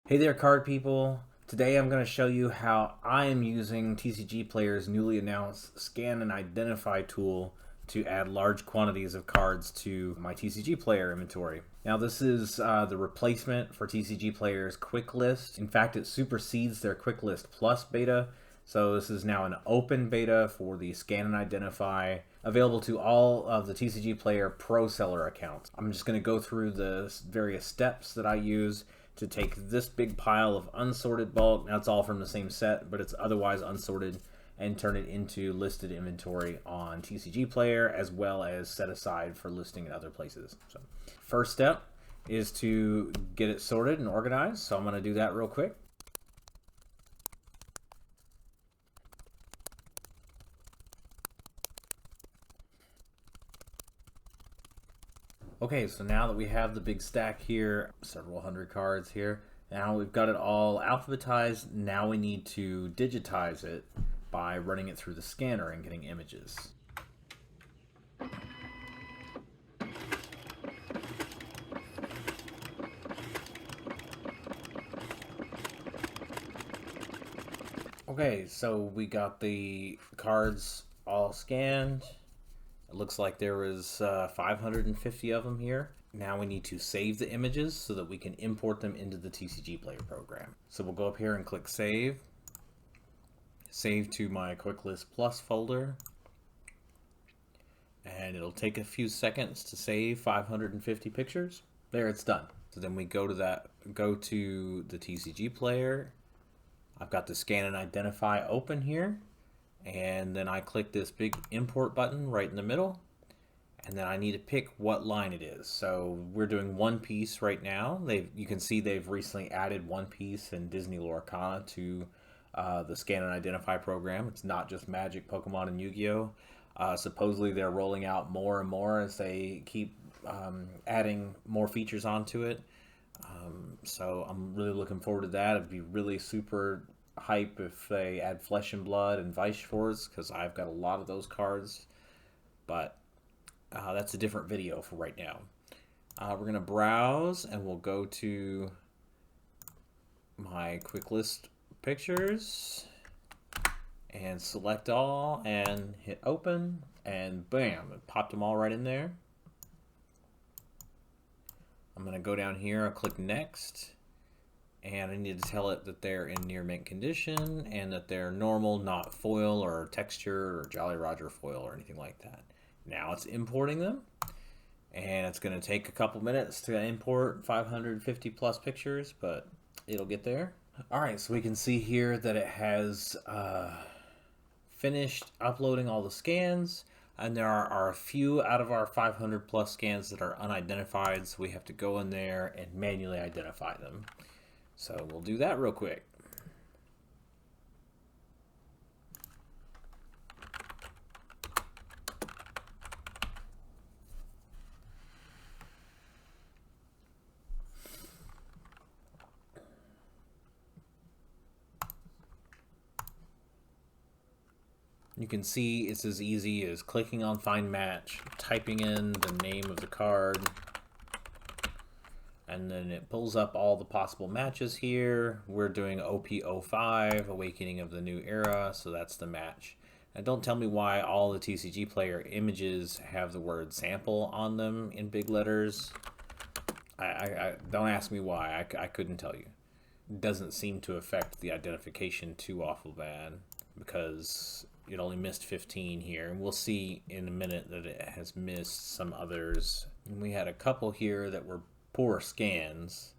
Hey there, card people. Today I'm going to show you how I am using TCGPlayer's newly announced Scan and Identify tool to add large quantities of cards to my TCGPlayer inventory. Now this is the replacement for TCGPlayer's Quick List. In fact, it supersedes their Quick List Plus beta. So this is now an open beta for the Scan and Identify, available to all of the TCGPlayer Pro Seller accounts. I'm just going to go through the various steps that I use to take this big pile of unsorted bulk. Now it's all from the same set, but it's otherwise unsorted, and turn it into listed inventory on TCGPlayer, as well as set aside for listing in other places. So first step is to get it sorted and organized. So I'm going to do that real quick. Okay, so now that we have the big stack here, several hundred cards here, now we've got it all alphabetized. Now we need to digitize it by running it through the scanner and getting images. Okay, so we got the cards all scanned. It looks like there was 550 of them here. Now we need to save the images so that we can import them into the TCGPlayer program. So we'll go up here and click Save. Save to my Quick List Plus folder. And it'll take a few seconds to save 550 pictures. There, it's done. So then we go to the TCGPlayer. I've got the Scan and Identify open here. And then I click this big import button right in the middle, and then I need to pick what line it is. So we're doing One Piece right now. You can see they've recently added One Piece and Disney Lorcana to the Scan and Identify program. It's not just Magic, Pokemon, and Yu-Gi-Oh! Supposedly they're rolling out more and more as they keep adding more features onto it. So I'm really looking forward to that. It'd be really super hype if they add Flesh and Blood and Vice Force, because I've got a lot of those cards, but that's a different video for right now. We're gonna browse and we'll go to my quick list pictures and select all and hit open, and bam, it popped them all right in there. I'm gonna go down here, I'll click next, and I need to tell it that they're in near mint condition and that they're normal, not foil or texture or Jolly Roger foil or anything like that. Now it's importing them, and it's going to take a couple minutes to import 550 plus pictures, but it'll get there. All right, so we can see here that it has finished uploading all the scans, and there are a few out of our 500 plus scans that are unidentified, so we have to go in there and manually identify them. So we'll do that real quick. You can see it's as easy as clicking on Find Match, typing in the name of the card, and then it pulls up all the possible matches here. We're doing OP05, Awakening of the New Era, so that's the match. And don't tell me why all the TCGPlayer images have the word sample on them in big letters. I don't ask me why, I couldn't tell you. It doesn't seem to affect the identification too awful bad, because it only missed 15 here, and we'll see in a minute that it has missed some others. And we had a couple here that were poor scans.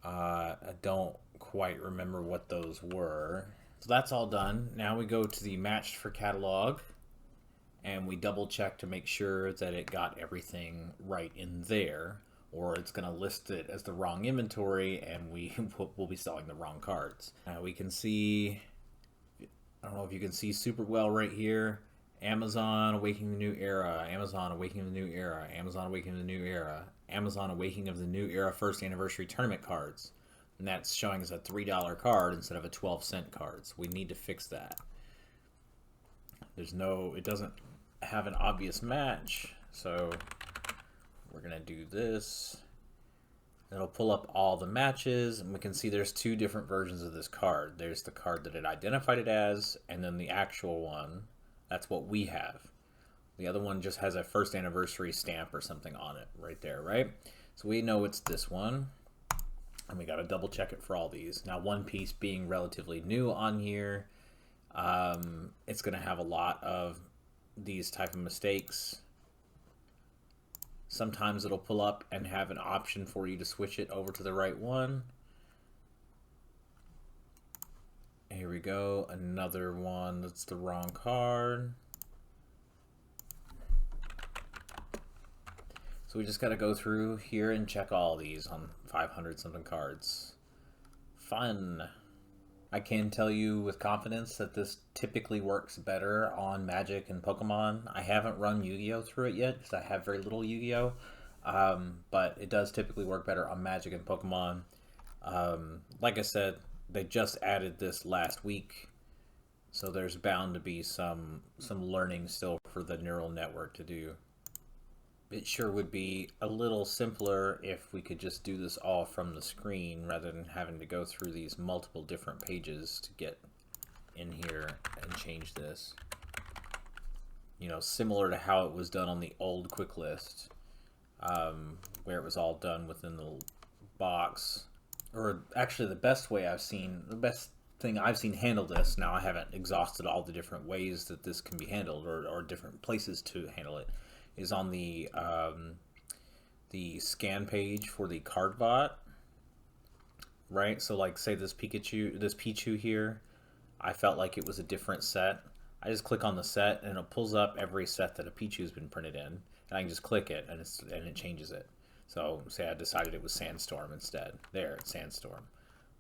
I don't quite remember what those were. So that's all done. Now we go to the Matched for catalog, and we double check to make sure that it got everything right in there, or it's going to list it as the wrong inventory and we'll be selling the wrong cards. Now we can see, I don't know if you can see super well right here, Amazon Awakening the New Era, Amazon Awakening the New Era, Amazon Awakening the New Era, Amazon Awakening of the New Era First Anniversary Tournament cards. And that's showing us a $3 card instead of a 12-cent card. So we need to fix that. It doesn't have an obvious match. So we're going to do this. It'll pull up all the matches, and we can see there's two different versions of this card. There's the card that it identified it as, and then the actual one. That's what we have. The other one just has a first anniversary stamp or something on it right there, right? So we know it's this one, and we got to double check it for all these. Now, One Piece being relatively new on here, it's going to have a lot of these type of mistakes. Sometimes it'll pull up and have an option for you to switch it over to the right one. Here we go, another one that's the wrong card. So we just got to go through here and check all these on 500 something cards. Fun. I can tell you with confidence that this typically works better on Magic and Pokemon. I haven't run Yu-Gi-Oh through it yet because I have very little Yu-Gi-Oh, but it does typically work better on Magic and Pokemon. Like I said, they just added this last week, so there's bound to be some learning still for the neural network to do. It sure would be a little simpler if we could just do this all from the screen rather than having to go through these multiple different pages to get in here and change this. You know, similar to how it was done on the old quick list, where it was all done within the box. Or actually the best thing I've seen handle this, now I haven't exhausted all the different ways that this can be handled or different places to handle it, is on the scan page for the card bot, right? So like say this Pichu here, I felt like it was a different set. I just click on the set and it pulls up every set that a Pichu's been printed in, and I can just click it and it changes it. So say I decided it was Sandstorm instead. There, it's Sandstorm.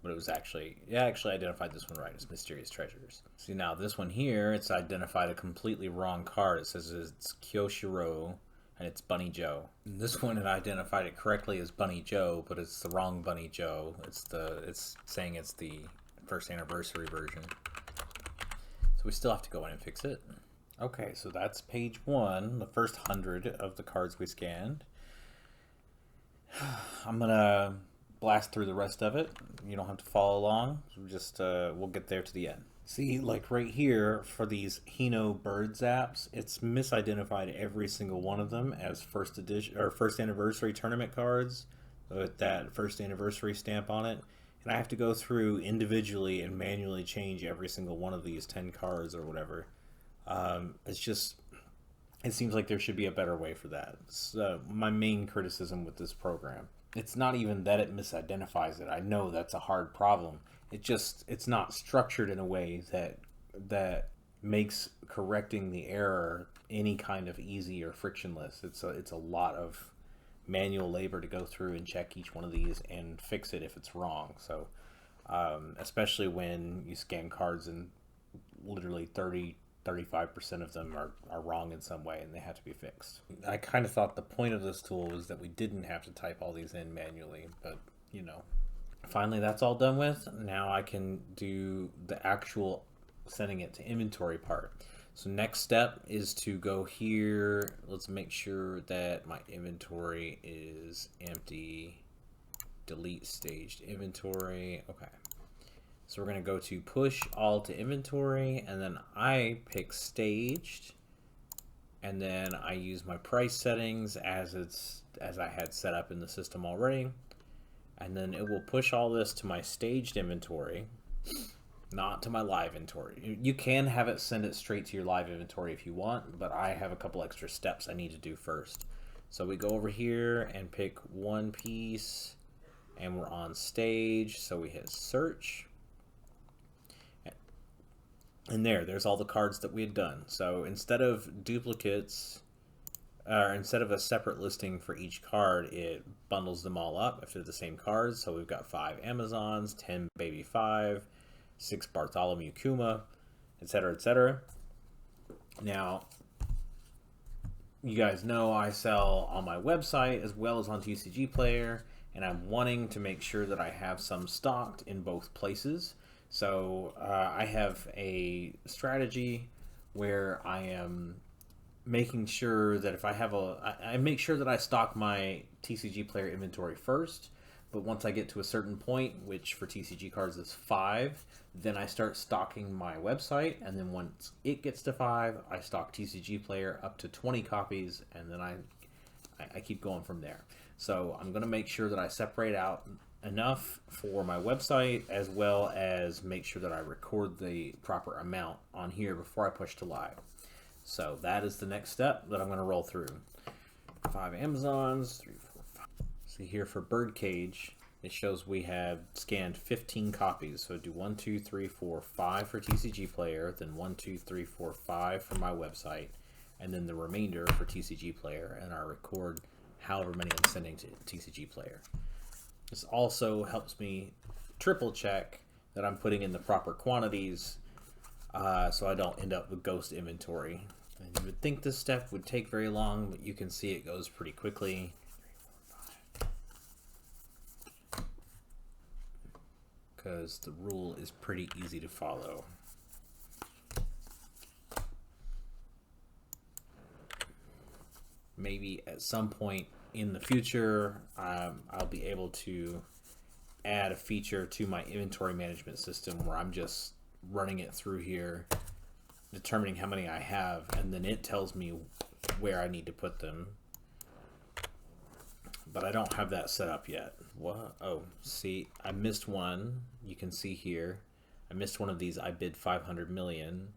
But it was actually, actually identified this one right. It's Mysterious Treasures. See now this one here, it's identified a completely wrong card. It says it's Kyoshiro and it's Bunny Joe. And this one, it identified it correctly as Bunny Joe, but it's the wrong Bunny Joe. It's saying it's the first anniversary version. So we still have to go in and fix it. Okay, so that's page 1, the first 100 of the cards we scanned. I'm gonna blast through the rest of it. You don't have to follow along. We'll get there to the end. See, like right here for these Hino bird zaps, it's misidentified every single one of them as first edition or first anniversary tournament cards with that first anniversary stamp on it. And I have to go through individually and manually change every single one of these 10 cards or whatever. It seems like there should be a better way for that. It's my main criticism with this program. It's not even that it misidentifies it. I know that's a hard problem. It's not structured in a way that makes correcting the error any kind of easy or frictionless. It's a lot of manual labor to go through and check each one of these and fix it if it's wrong. So especially when you scan cards and literally 35% of them are wrong in some way and they have to be fixed. I kind of thought the point of this tool was that we didn't have to type all these in manually, but you know. Finally, that's all done with. Now I can do the actual sending it to inventory part. So next step is to go here. Let's make sure that my inventory is empty. Delete staged inventory. Okay. So we're going to go to push all to inventory, and then I pick staged, and then I use my price settings as I had set up in the system already, and then it will push all this to my staged inventory, not to my live inventory. You can have it send it straight to your live inventory if you want, but I have a couple extra steps I need to do first. So we go over here and pick One Piece, and we're on stage, so we hit search. And there's all the cards that we had done. So instead of duplicates, or instead of a separate listing for each card, it bundles them all up if they're the same cards. So we've got 5 Amazons, 10 Baby 5, 6 Bartholomew Kuma, etc., etc. Now, you guys know I sell on my website as well as on TCGPlayer, and I'm wanting to make sure that I have some stocked in both places. So I have a strategy where I am making sure that if I have I make sure that I stock my TCGPlayer inventory first, But once I get to a certain point, which for TCG cards is 5, then I start stocking my website, and then once it gets to 5, I stock TCGPlayer up to 20 copies, and then I keep going from there. So I'm going to make sure that I separate out enough for my website, as well as make sure that I record the proper amount on here before I push to live. So that is the next step that I'm going to roll through. 5 Amazons, 3, 4, 5. See here for Birdcage, it shows we have scanned 15 copies. So do 1, 2, 3, 4, 5 for TCGPlayer, then 1, 2, 3, 4, 5 for my website, and then the remainder for TCGPlayer, and I record however many I'm sending to TCGPlayer. This also helps me triple check that I'm putting in the proper quantities, so I don't end up with ghost inventory. And you would think this step would take very long, but you can see it goes pretty quickly. 3, 4, 5. Because the rule is pretty easy to follow. Maybe at some point in the future, I'll be able to add a feature to my inventory management system where I'm just running it through here, determining how many I have, and then it tells me where I need to put them. But I don't have that set up yet. What? Oh, see, I missed one. You can see here, I missed one of these. I bid 500 million,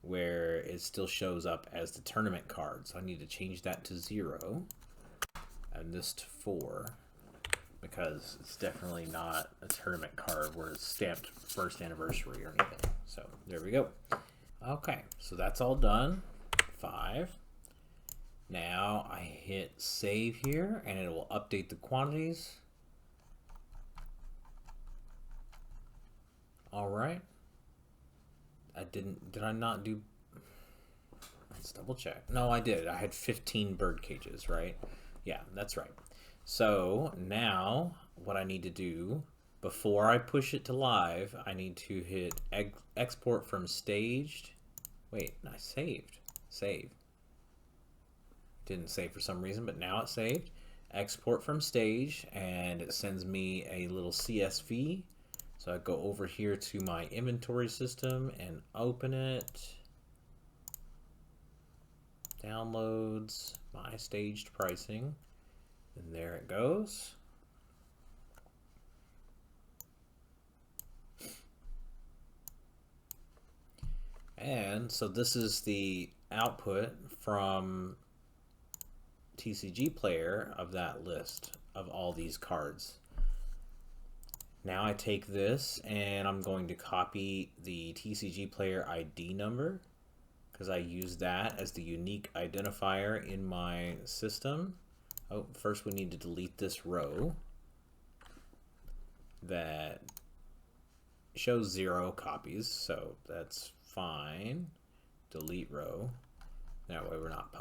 where it still shows up as the tournament card. So I need to change that to 0 and this to 4, because it's definitely not a tournament card where it's stamped first anniversary or anything. So there we go. Okay, so that's all done. 5. Now I hit save here, and it will update the quantities. All right. Did I not do? Let's double check. No, I did. I had 15 bird cages, right? Yeah, that's right. So now what I need to do before I push it to live, I need to hit export from staged. Wait, I saved. Save. Didn't save for some reason, but now it's saved. Export from stage, and it sends me a little CSV. So I go over here to my inventory system and open it. Downloads, my staged pricing, and there it goes. And so this is the output from TCGPlayer of that list of all these cards. Now I take this and I'm going to copy the TCGPlayer ID number, because I use that as the unique identifier in my system. Oh, first we need to delete this row that shows 0 copies, so that's fine. Delete row. That way we're not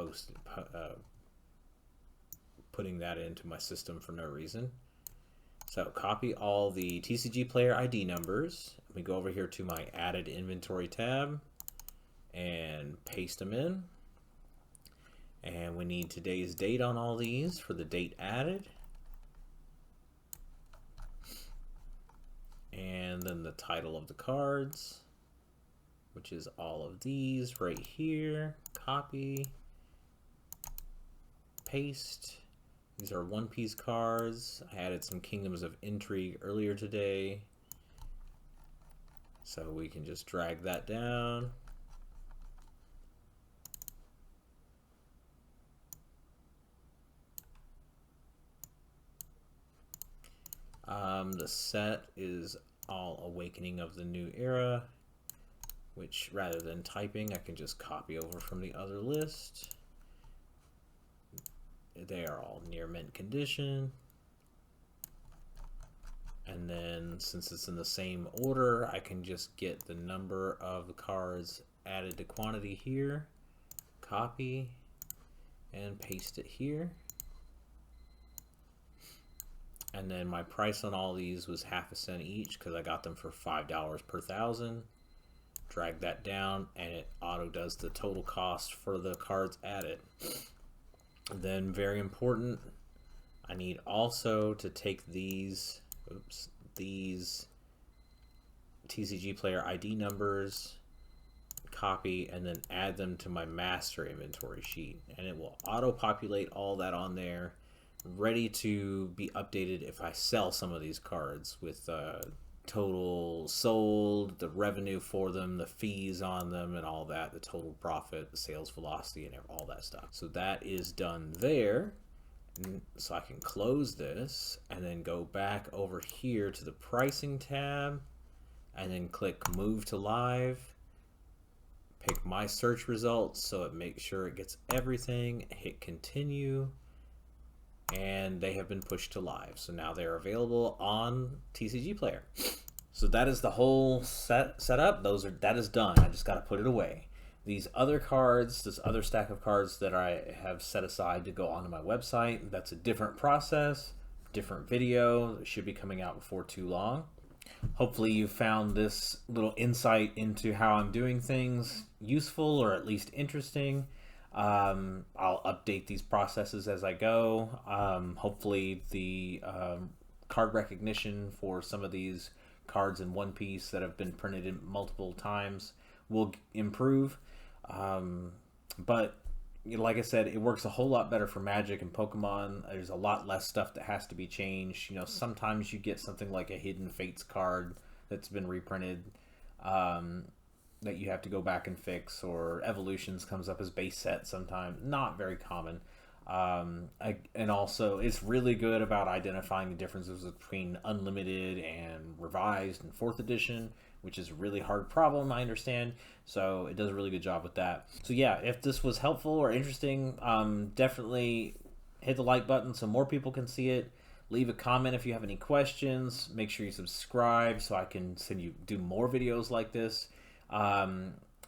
putting that into my system for no reason. So copy all the TCGPlayer ID numbers. We go over here to my added inventory tab and paste them in. And we need today's date on all these for the date added. And then the title of the cards, which is all of these right here. Copy, paste. These are one-piece cards. I added some Kingdoms of Intrigue earlier today, so we can just drag that down. The set is all Awakening of the New Era, which rather than typing, I can just copy over from the other list. They are all near mint condition. And then since it's in the same order, I can just get the number of the cards added to quantity here, copy, and paste it here. And then my price on all these was ½ cent each because I got them for $5 per 1,000. Drag that down and it auto does the total cost for the cards added. Then very important, I need also to take these, these TCGPlayer ID numbers, copy, and then add them to my master inventory sheet, and it will auto-populate all that on there, ready to be updated if I sell some of these cards with total sold, the revenue for them, the fees on them, and all that, the total profit, the sales velocity, and all that stuff. So that is done there. So I can close this and then go back over here to the pricing tab and then click move to live, pick my search results so it makes sure it gets everything, hit continue, and they have been pushed to live. So now they're available on TCGPlayer. So that is the whole setup. That is done. I just got to put it away. These other cards, this other stack of cards that I have set aside to go onto my website, that's a different process, different video. It should be coming out before too long. Hopefully you found this little insight into how I'm doing things useful or at least interesting. I'll update these processes as I go. Hopefully the card recognition for some of these cards in One Piece that have been printed in multiple times will improve. But you know, like I said, it works a whole lot better for Magic and Pokemon. There's a lot less stuff that has to be changed. You know, sometimes you get something like a Hidden Fates card that's been reprinted that you have to go back and fix, or Evolutions comes up as base set sometimes. Not very common. And also, it's really good about identifying the differences between Unlimited and Revised and 4th edition, which is a really hard problem, I understand. So it does a really good job with that. So yeah, if this was helpful or interesting, definitely hit the like button so more people can see it. Leave a comment if you have any questions. Make sure you subscribe so I can do more videos like this.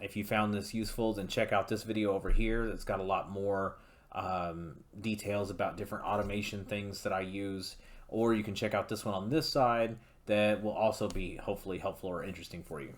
If you found this useful, then check out this video over here. It's got a lot more details about different automation things that I use. Or you can check out this one on this side that will also be hopefully helpful or interesting for you.